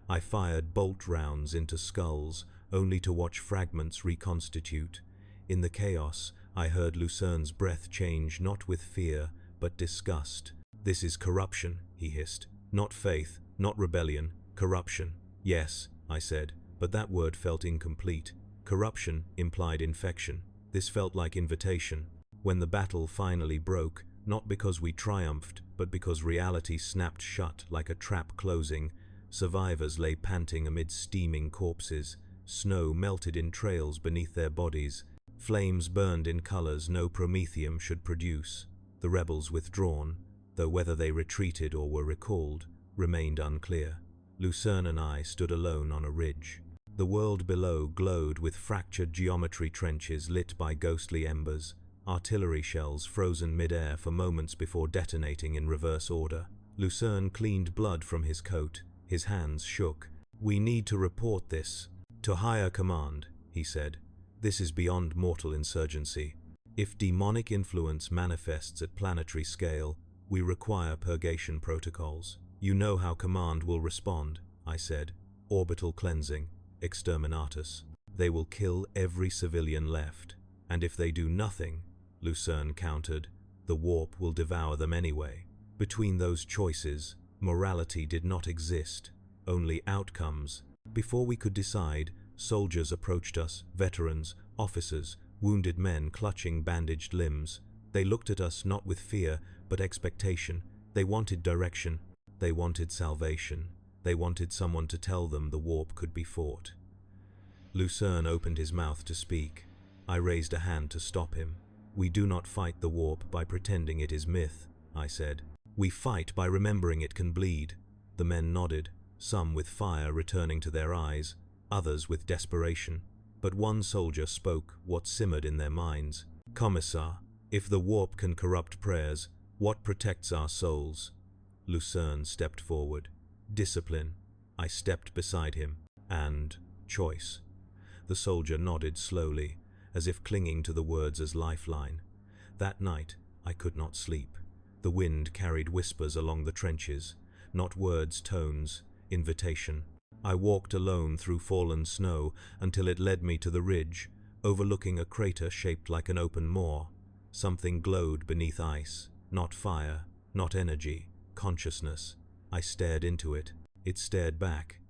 I fired bolt rounds into skulls, only to watch fragments reconstitute. In the chaos, I heard Lucerne's breath change not with fear, but disgust. "This is corruption," he hissed. "Not faith, not rebellion, corruption." "Yes," I said, but that word felt incomplete. Corruption implied infection. This felt like invitation. When the battle finally broke, not because we triumphed, but because reality snapped shut like a trap closing, survivors lay panting amid steaming corpses. Snow melted in trails beneath their bodies. Flames burned in colors no Prometheum should produce. The rebels withdrawn, though whether they retreated or were recalled, remained unclear. Lucerne and I stood alone on a ridge. The world below glowed with fractured geometry trenches lit by ghostly embers, artillery shells frozen mid-air for moments before detonating in reverse order. Lucerne cleaned blood from his coat. His hands shook. "We need to report this to higher command," he said. "This is beyond mortal insurgency. If demonic influence manifests at planetary scale, we require purgation protocols." "You know how command will respond," I said. "Orbital cleansing, exterminatus. They will kill every civilian left. And if they do nothing," Lucerne countered, "the warp will devour them anyway." Between those choices, morality did not exist, only outcomes. Before we could decide, soldiers approached us, veterans, officers, wounded men clutching bandaged limbs. They looked at us not with fear, but expectation. They wanted direction. They wanted salvation. They wanted someone to tell them the warp could be fought. Lucerne opened his mouth to speak. I raised a hand to stop him. "We do not fight the warp by pretending it is myth," I said. "We fight by remembering it can bleed." The men nodded, some with fire returning to their eyes, others with desperation. But one soldier spoke what simmered in their minds. "Commissar, if the warp can corrupt prayers, what protects our souls?" Lucerne stepped forward. "Discipline." I stepped beside him. "And choice." The soldier nodded slowly, as if clinging to the words as lifeline. That night, I could not sleep. The wind carried whispers along the trenches, not words, tones, invitation. I walked alone through fallen snow until it led me to the ridge, overlooking a crater shaped like an open maw. Something glowed beneath ice, not fire, not energy, consciousness. I stared into it. It stared back.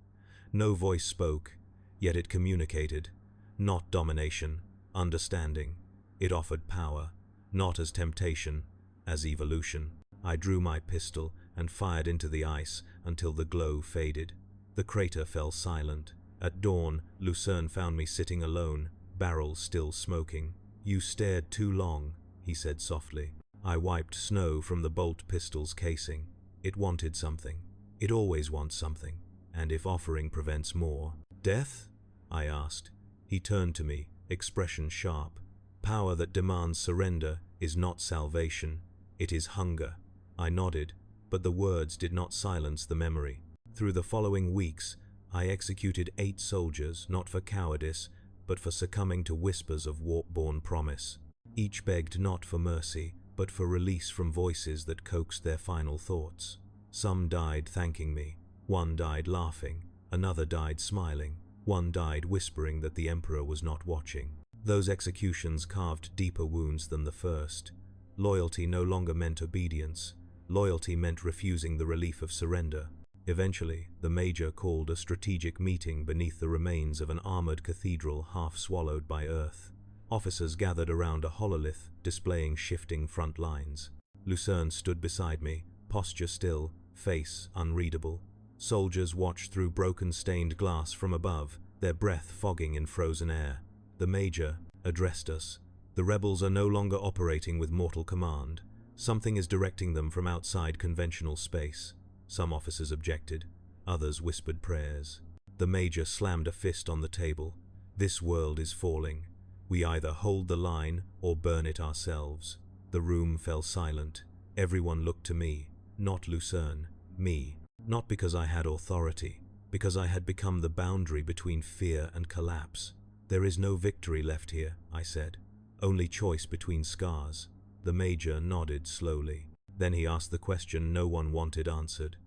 No voice spoke, yet it communicated. Not domination, understanding. It offered power, not as temptation, as evolution. I drew my pistol and fired into the ice until the glow faded. The crater fell silent. At dawn, Lucerne found me sitting alone, barrel still smoking. "You stared too long," he said softly. I wiped snow from the bolt pistol's casing. It wanted something. It always wants something. And if offering prevents more. "Death?" I asked. He turned to me, expression sharp. "Power that demands surrender is not salvation. It is hunger." I nodded, but the words did not silence the memory. Through the following weeks, I executed 8 soldiers, not for cowardice, but for succumbing to whispers of warp-born promise. Each begged not for mercy, but for release from voices that coaxed their final thoughts. Some died thanking me, one died laughing, another died smiling, one died whispering that the Emperor was not watching. Those executions carved deeper wounds than the first. Loyalty no longer meant obedience. Loyalty meant refusing the relief of surrender. Eventually, the Major called a strategic meeting beneath the remains of an armored cathedral half swallowed by earth. Officers gathered around a hololith, displaying shifting front lines. Lucerne stood beside me, posture still, face unreadable. Soldiers watched through broken stained glass from above, their breath fogging in frozen air. The Major addressed us. The rebels are no longer operating with mortal command. Something is directing them from outside conventional space. Some officers objected. Others whispered prayers. The Major slammed a fist on the table. This world is falling. We either hold the line or burn it ourselves. The room fell silent. Everyone looked to me, not Lucerne, me. Not because I had authority, because I had become the boundary between fear and collapse. There is no victory left here, I said. Only choice between scars. The Major nodded slowly. Then he asked the question no one wanted answered.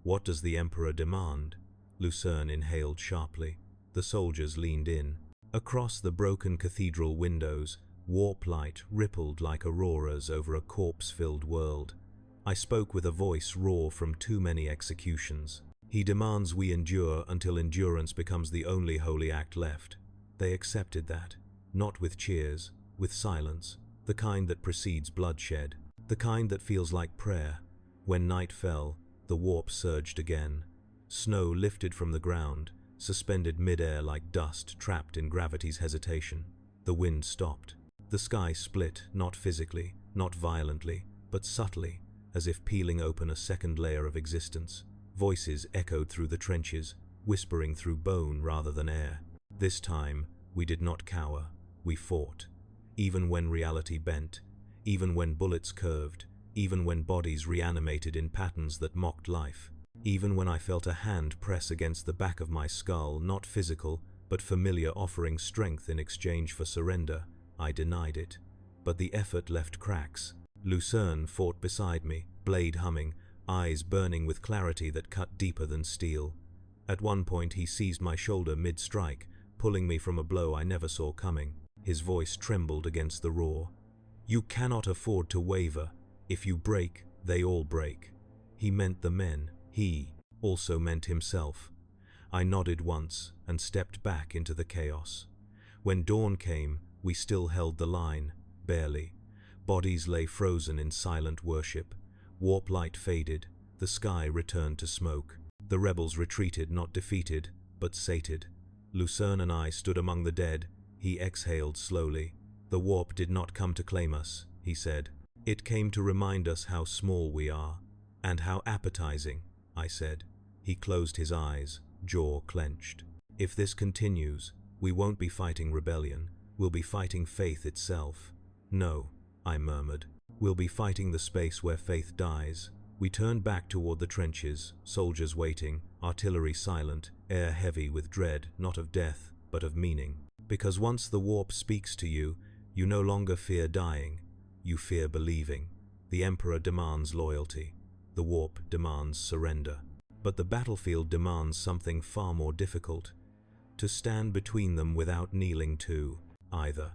What does the Emperor demand? Lucerne inhaled sharply. The soldiers leaned in. Across the broken cathedral windows, warp light rippled like auroras over a corpse-filled world. I spoke with a voice raw from too many executions. He demands we endure until endurance becomes the only holy act left. They accepted that, not with cheers, with silence, the kind that precedes bloodshed, the kind that feels like prayer. When night fell, the warp surged again. Snow lifted from the ground, suspended mid-air like dust trapped in gravity's hesitation. The wind stopped. The sky split, not physically, not violently, but subtly, as if peeling open a second layer of existence. Voices echoed through the trenches, whispering through bone rather than air. This time, we did not cower. We fought. Even when reality bent, even when bullets curved, even when bodies reanimated in patterns that mocked life, even when I felt a hand press against the back of my skull, not physical, but familiar, offering strength in exchange for surrender, I denied it. But the effort left cracks. Lucerne fought beside me, blade humming, eyes burning with clarity that cut deeper than steel. At one point he seized my shoulder mid-strike, pulling me from a blow I never saw coming. His voice trembled against the roar. You cannot afford to waver. If you break, they all break. He meant the men. He also meant himself. I nodded once and stepped back into the chaos. When dawn came, we still held the line, barely. Bodies lay frozen in silent worship. Warp light faded. The sky returned to smoke. The rebels retreated, not defeated, but sated. Lucerne and I stood among the dead. He exhaled slowly. The warp did not come to claim us, he said. It came to remind us how small we are. And how appetizing, I said. He closed his eyes, jaw clenched. If this continues, we won't be fighting rebellion. We'll be fighting faith itself. No, I murmured. We'll be fighting the space where faith dies. We turned back toward the trenches, soldiers waiting, artillery silent, air heavy with dread, not of death, but of meaning. Because once the warp speaks to you, you no longer fear dying, you fear believing. The Emperor demands loyalty. The warp demands surrender. But the battlefield demands something far more difficult. To stand between them without kneeling to either.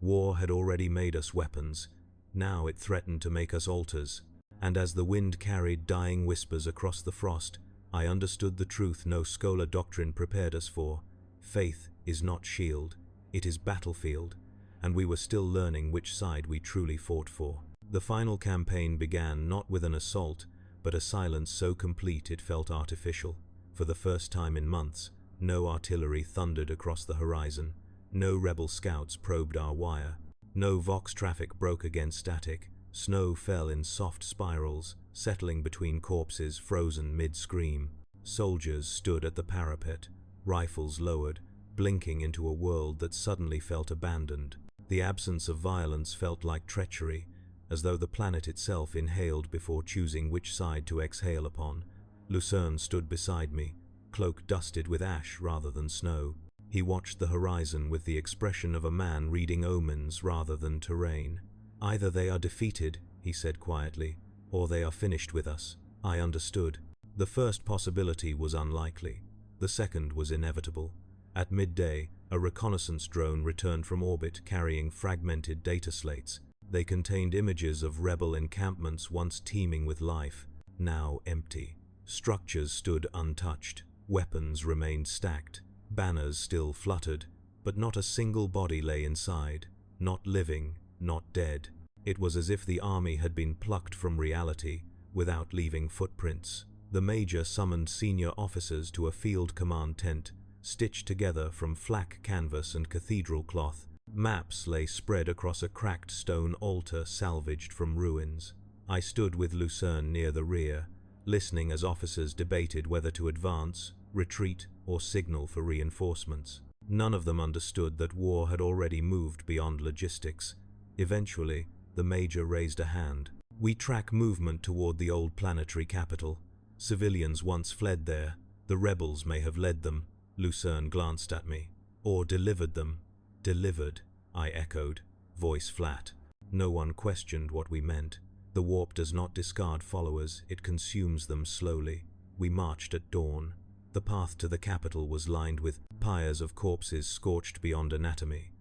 War had already made us weapons. Now it threatened to make us altars. And as the wind carried dying whispers across the frost, I understood the truth no scholar doctrine prepared us for. Faith is not shield, it is battlefield, and we were still learning which side we truly fought for. The final campaign began not with an assault, but a silence so complete it felt artificial. For the first time in months, no artillery thundered across the horizon, no rebel scouts probed our wire, no Vox traffic broke against static. Snow fell in soft spirals, settling between corpses frozen mid-scream. Soldiers stood at the parapet, rifles lowered, blinking into a world that suddenly felt abandoned. The absence of violence felt like treachery, as though the planet itself inhaled before choosing which side to exhale upon. Lucerne stood beside me, cloak dusted with ash rather than snow. He watched the horizon with the expression of a man reading omens rather than terrain. Either they are defeated, he said quietly, or they are finished with us. I understood. The first possibility was unlikely. The second was inevitable. At midday, a reconnaissance drone returned from orbit carrying fragmented data slates. They contained images of rebel encampments once teeming with life, now empty. Structures stood untouched. Weapons remained stacked. Banners still fluttered, but not a single body lay inside. Not living, not dead. It was as if the army had been plucked from reality, without leaving footprints. The major summoned senior officers to a field command tent, stitched together from flak canvas and cathedral cloth. Maps lay spread across a cracked stone altar salvaged from ruins. I stood with Lucerne near the rear, listening as officers debated whether to advance, retreat, or signal for reinforcements. None of them understood that war had already moved beyond logistics. Eventually, the major raised a hand. "We track movement toward the old planetary capital. Civilians once fled there. The rebels may have led them." Lucerne glanced at me. "Or delivered them." "Delivered," I echoed, voice flat. No one questioned what we meant. The warp does not discard followers, it consumes them slowly. We marched at dawn. The path to the capital was lined with pyres of corpses scorched beyond anatomy.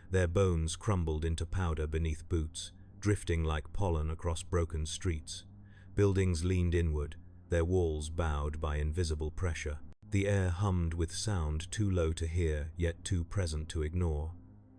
Their bones crumbled into powder beneath boots, drifting like pollen across broken streets. Buildings leaned inward, their walls bowed by invisible pressure. The air hummed with sound too low to hear, yet too present to ignore.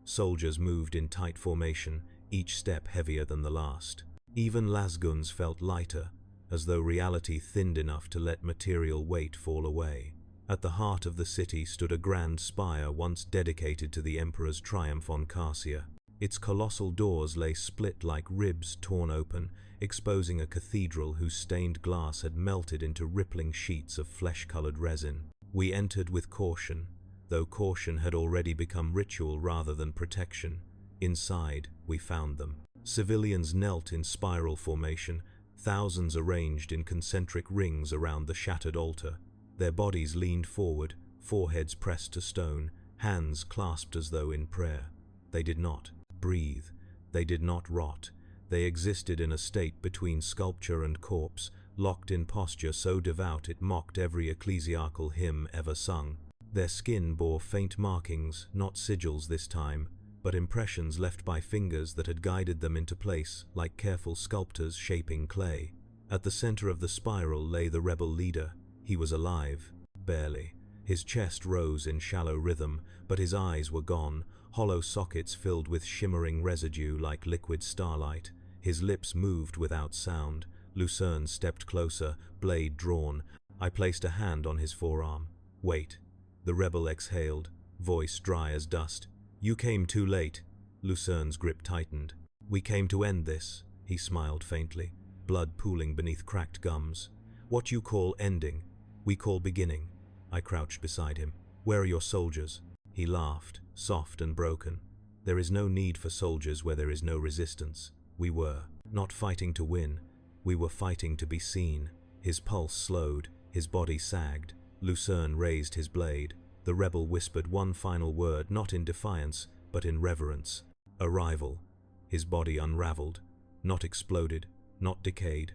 Soldiers moved in tight formation, each step heavier than the last. Even lasguns felt lighter, as though reality thinned enough to let material weight fall away. At the heart of the city stood a grand spire once dedicated to the Emperor's triumph on Carcia. Its colossal doors lay split like ribs torn open, exposing a cathedral whose stained glass had melted into rippling sheets of flesh-colored resin. We entered with caution, though caution had already become ritual rather than protection. Inside, we found them. Civilians knelt in spiral formation, thousands arranged in concentric rings around the shattered altar. Their bodies leaned forward, foreheads pressed to stone, hands clasped as though in prayer. They did not breathe. They did not rot. They existed in a state between sculpture and corpse, locked in posture so devout it mocked every ecclesiastical hymn ever sung. Their skin bore faint markings, not sigils this time, but impressions left by fingers that had guided them into place, like careful sculptors shaping clay. At the center of the spiral lay the rebel leader. He was alive, barely. His chest rose in shallow rhythm, but his eyes were gone, hollow sockets filled with shimmering residue like liquid starlight. His lips moved without sound. Lucerne stepped closer, blade drawn. I placed a hand on his forearm. "Wait." The rebel exhaled, voice dry as dust. "You came too late." Lucerne's grip tightened. "We came to end this," he smiled faintly, blood pooling beneath cracked gums. "What you call ending, we call beginning." I crouched beside him. "Where are your soldiers?" He laughed, soft and broken. "There is no need for soldiers where there is no resistance." We were not fighting to win. We were fighting to be seen. His pulse slowed, his body sagged. Lucerne raised his blade. The rebel whispered one final word, not in defiance, but in reverence. "Arrival." His body unraveled, not exploded, not decayed.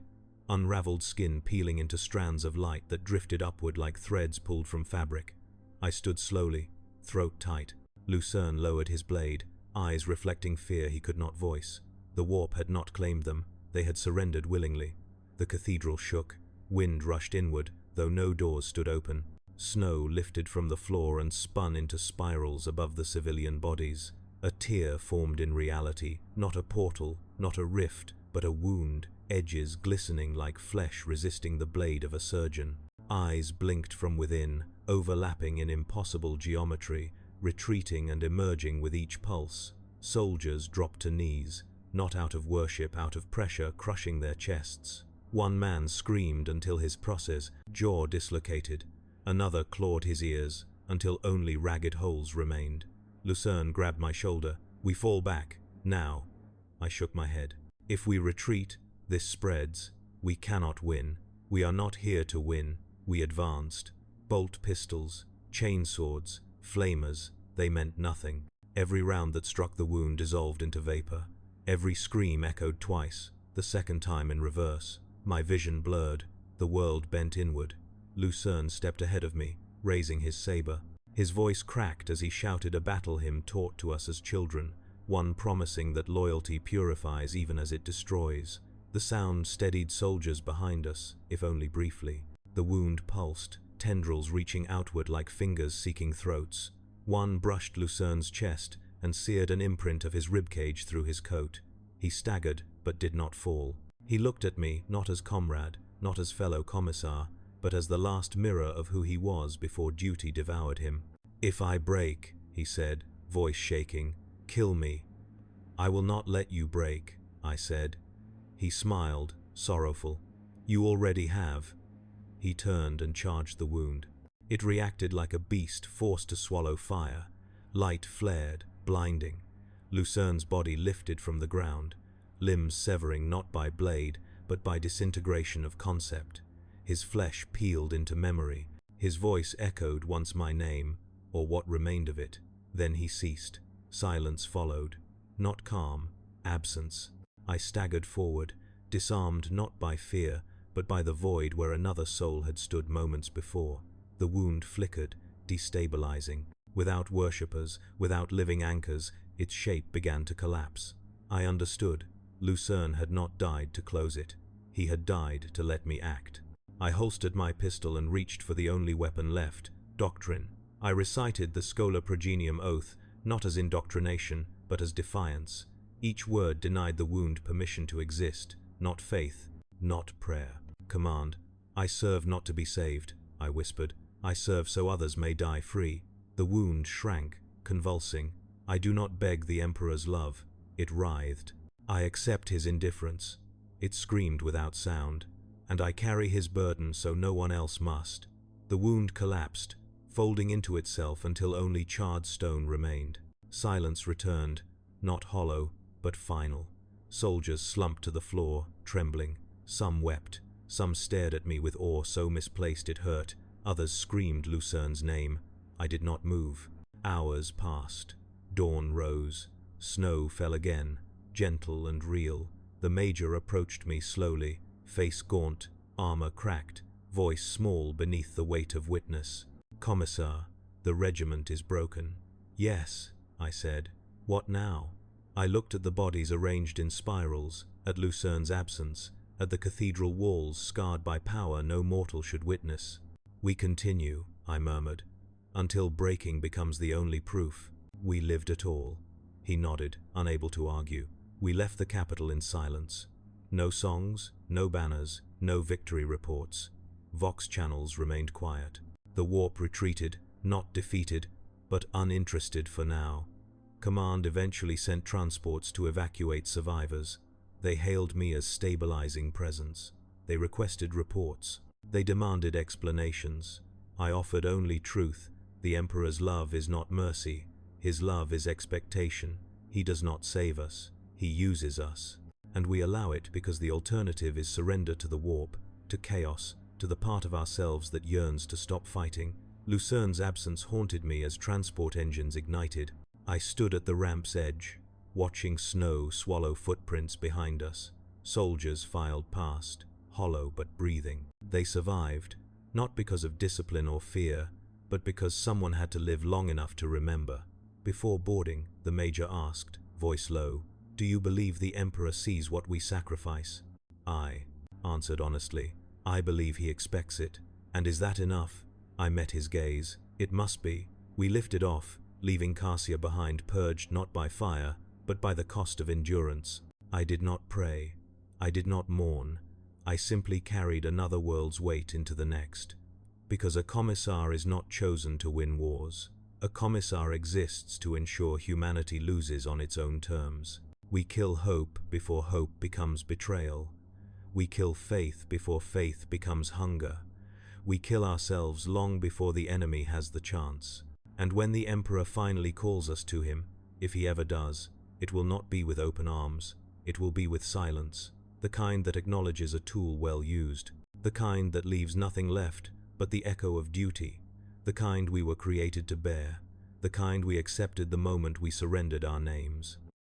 Unraveled skin peeling into strands of light that drifted upward like threads pulled from fabric. I stood slowly, throat tight. Lucerne lowered his blade, eyes reflecting fear he could not voice. The warp had not claimed them. They had surrendered willingly. The cathedral shook. Wind rushed inward, though no doors stood open. Snow lifted from the floor and spun into spirals above the civilian bodies. A tear formed in reality, not a portal, not a rift, but a wound, edges glistening like flesh resisting the blade of a surgeon. Eyes blinked from within, overlapping in impossible geometry, retreating and emerging with each pulse. Soldiers dropped to knees, not out of worship, out of pressure crushing their chests. One man screamed until his process, jaw dislocated. Another clawed his ears, until only ragged holes remained. Lucerne grabbed my shoulder. "We fall back, now." I shook my head. "If we retreat, this spreads. We cannot win. We are not here to win." We advanced. Bolt pistols, chainswords, flamers, they meant nothing. Every round that struck the wound dissolved into vapor. Every scream echoed twice, the second time in reverse. My vision blurred. The world bent inward. Lucerne stepped ahead of me, raising his saber. His voice cracked as he shouted a battle hymn taught to us as children, one promising that loyalty purifies even as it destroys. The sound steadied soldiers behind us, if only briefly. The wound pulsed, tendrils reaching outward like fingers seeking throats. One brushed Lucerne's chest and seared an imprint of his ribcage through his coat. He staggered, but did not fall. He looked at me, not as comrade, not as fellow commissar, but as the last mirror of who he was before duty devoured him. "If I break," he said, voice shaking, "kill me." "I will not let you break," I said. He smiled, sorrowful. "You already have." He turned and charged the wound. It reacted like a beast forced to swallow fire. Light flared, blinding. Lucerne's body lifted from the ground, limbs severing not by blade, but by disintegration of concept. His flesh peeled into memory. His voice echoed once my name, or what remained of it. Then he ceased. Silence followed. Not calm, absence. I staggered forward, disarmed not by fear, but by the void where another soul had stood moments before. The wound flickered, destabilizing. Without worshippers, without living anchors, its shape began to collapse. I understood. Lucerne had not died to close it. He had died to let me act. I holstered my pistol and reached for the only weapon left, doctrine. I recited the Schola Progenium oath, not as indoctrination, but as defiance. Each word denied the wound permission to exist, not faith, not prayer. Command. "I serve not to be saved," I whispered. "I serve so others may die free." The wound shrank, convulsing. I do not beg the Emperor's love. It writhed. I accept his indifference. It screamed without sound. And I carry his burden so no one else must. The wound collapsed, folding into itself until only charred stone remained. Silence returned, not hollow, but final. Soldiers slumped to the floor, trembling. Some wept. Some stared at me with awe so misplaced it hurt. Others screamed Lucerne's name. I did not move. Hours passed. Dawn rose. Snow fell again, gentle and real. The major approached me slowly, face gaunt, armor cracked, voice small beneath the weight of witness. "Commissar, the regiment is broken." "Yes," I said. "What now?" I looked at the bodies arranged in spirals, at Lucerne's absence, at the cathedral walls scarred by power no mortal should witness. "We continue," I murmured, "until breaking becomes the only proof. We lived at all." He nodded, unable to argue. We left the capital in silence. No songs, no banners, no victory reports. Vox channels remained quiet. The warp retreated, not defeated, but uninterested for now. Command eventually sent transports to evacuate survivors. They hailed me as stabilizing presence. They requested reports. They demanded explanations. I offered only truth. The Emperor's love is not mercy. His love is expectation. He does not save us. He uses us. And we allow it because the alternative is surrender to the warp, to chaos, to the part of ourselves that yearns to stop fighting. Lucerne's absence haunted me as transport engines ignited. I stood at the ramp's edge, watching snow swallow footprints behind us. Soldiers filed past, hollow but breathing. They survived, not because of discipline or fear, but because someone had to live long enough to remember. Before boarding, the major asked, voice low, "Do you believe the Emperor sees what we sacrifice?" I answered honestly, "I believe he expects it." "And is that enough?" I met his gaze. "It must be." We lifted off, leaving Cassia behind, purged not by fire, but by the cost of endurance. I did not pray. I did not mourn. I simply carried another world's weight into the next. Because a commissar is not chosen to win wars. A commissar exists to ensure humanity loses on its own terms. We kill hope before hope becomes betrayal. We kill faith before faith becomes hunger. We kill ourselves long before the enemy has the chance. And when the Emperor finally calls us to him, if he ever does, it will not be with open arms. It will be with silence, the kind that acknowledges a tool well used, the kind that leaves nothing left but the echo of duty, the kind we were created to bear, the kind we accepted the moment we surrendered our names.